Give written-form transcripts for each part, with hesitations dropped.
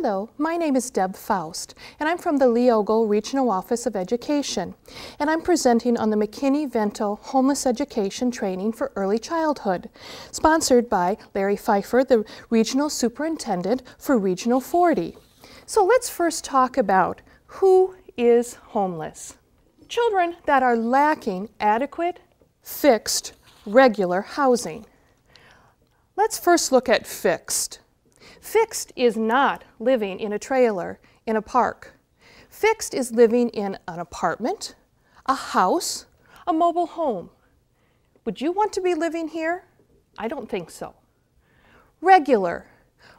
Hello, my name is Deb Faust, and I'm from the Leogo Regional Office of Education, and I'm presenting on the McKinney-Vento Homeless Education Training for Early Childhood, sponsored by Larry Pfeiffer, the Regional Superintendent for Regional 40. So let's first talk about who is homeless. Children that are lacking adequate, fixed, regular housing. Let's first look at fixed. Fixed is not living in a trailer in a park. Fixed is living in an apartment, a house, a mobile home. Would you want to be living here? I don't think so. Regular.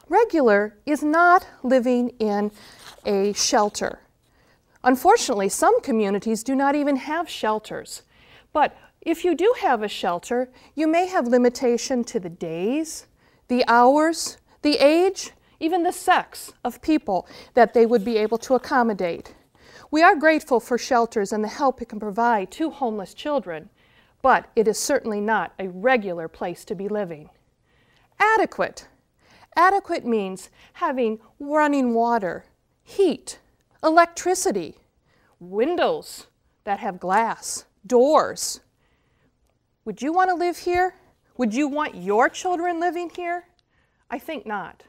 Regular is not living in a shelter. Unfortunately, some communities do not even have shelters. But if you do have a shelter, you may have limitation to the days, the hours, the age, even the sex of people that they would be able to accommodate. We are grateful for shelters and the help it can provide to homeless children, but it is certainly not a regular place to be living. Adequate. Adequate means having running water, heat, electricity, windows that have glass, doors. Would you want to live here? Would you want your children living here? I think not.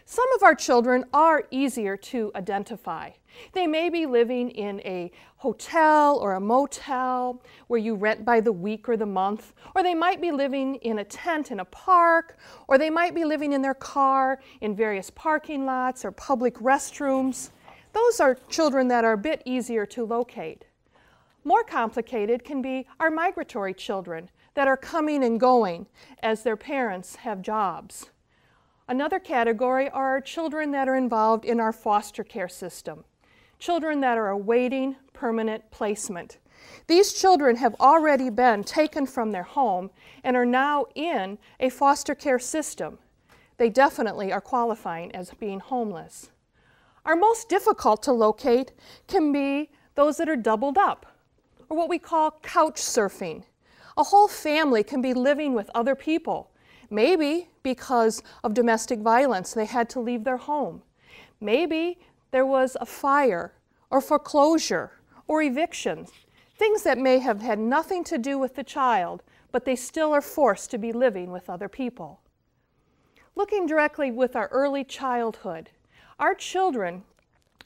Some of our children are easier to identify. They may be living in a hotel or a motel where you rent by the week or the month, or they might be living in a tent in a park, or they might be living in their car in various parking lots or public restrooms. Those are children that are a bit easier to locate. More complicated can be our migratory children that are coming and going as their parents have jobs. Another category are our children that are involved in our foster care system, children that are awaiting permanent placement. These children have already been taken from their home and are now in a foster care system. They definitely are qualifying as being homeless. Our most difficult to locate can be those that are doubled up, or what we call couch surfing. A whole family can be living with other people. Maybe because of domestic violence, they had to leave their home. Maybe there was a fire or foreclosure or evictions, things that may have had nothing to do with the child, but they still are forced to be living with other people. Looking directly with our early childhood, our children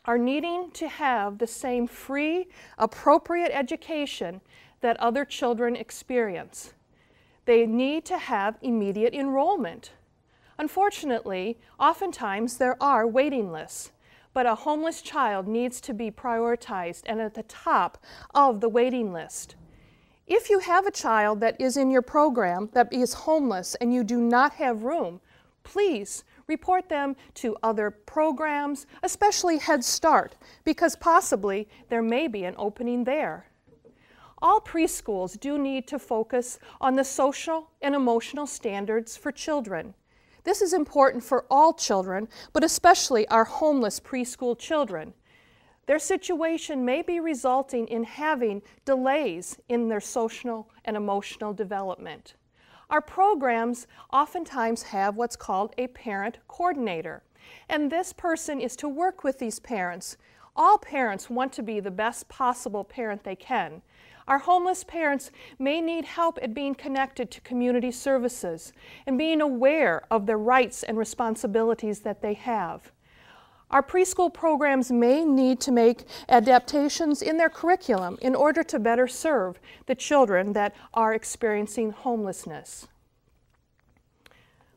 are needing to have the same free, appropriate education that other children experience. They need to have immediate enrollment. Unfortunately, oftentimes there are waiting lists, but a homeless child needs to be prioritized and at the top of the waiting list. If you have a child that is in your program that is homeless and you do not have room, please report them to other programs, especially Head Start, because possibly there may be an opening there. All preschools do need to focus on the social and emotional standards for children. This is important for all children, but especially our homeless preschool children. Their situation may be resulting in having delays in their social and emotional development. Our programs oftentimes have what's called a parent coordinator, and this person is to work with these parents. All parents want to be the best possible parent they can. Our homeless parents may need help at being connected to community services and being aware of the rights and responsibilities that they have. Our preschool programs may need to make adaptations in their curriculum in order to better serve the children that are experiencing homelessness.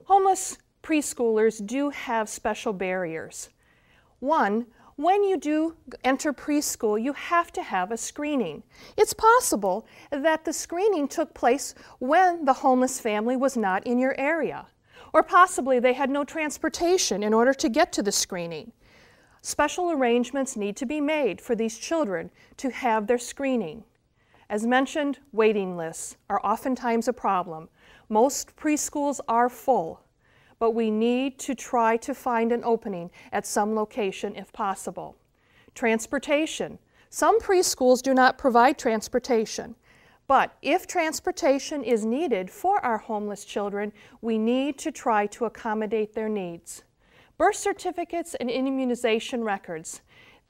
Homeless preschoolers do have special barriers. One, when you do enter preschool, you have to have a screening. It's possible that the screening took place when the homeless family was not in your area, or possibly they had no transportation in order to get to the screening. Special arrangements need to be made for these children to have their screening. As mentioned, waiting lists are oftentimes a problem. Most preschools are full, but we need to try to find an opening at some location if possible. Transportation. Some preschools do not provide transportation, but if transportation is needed for our homeless children, we need to try to accommodate their needs. Birth certificates and immunization records.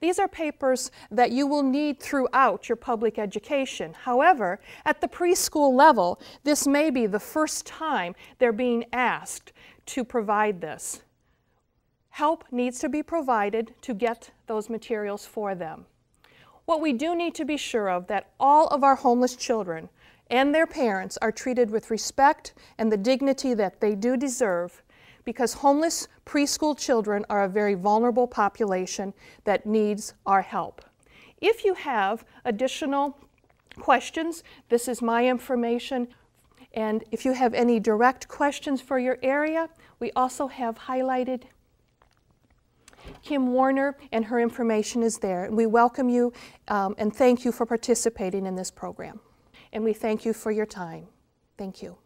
These are papers that you will need throughout your public education. However, at the preschool level, this may be the first time they're being asked to provide this. Help needs to be provided to get those materials for them. What we do need to be sure of that all of our homeless children and their parents are treated with respect and the dignity that they do deserve, because homeless preschool children are a very vulnerable population that needs our help. If you have additional questions, this is my information, and if you have any direct questions for your area, we also have highlighted Kim Warner, and her information is there. And we welcome you and thank you for participating in this program. And we thank you for your time. Thank you.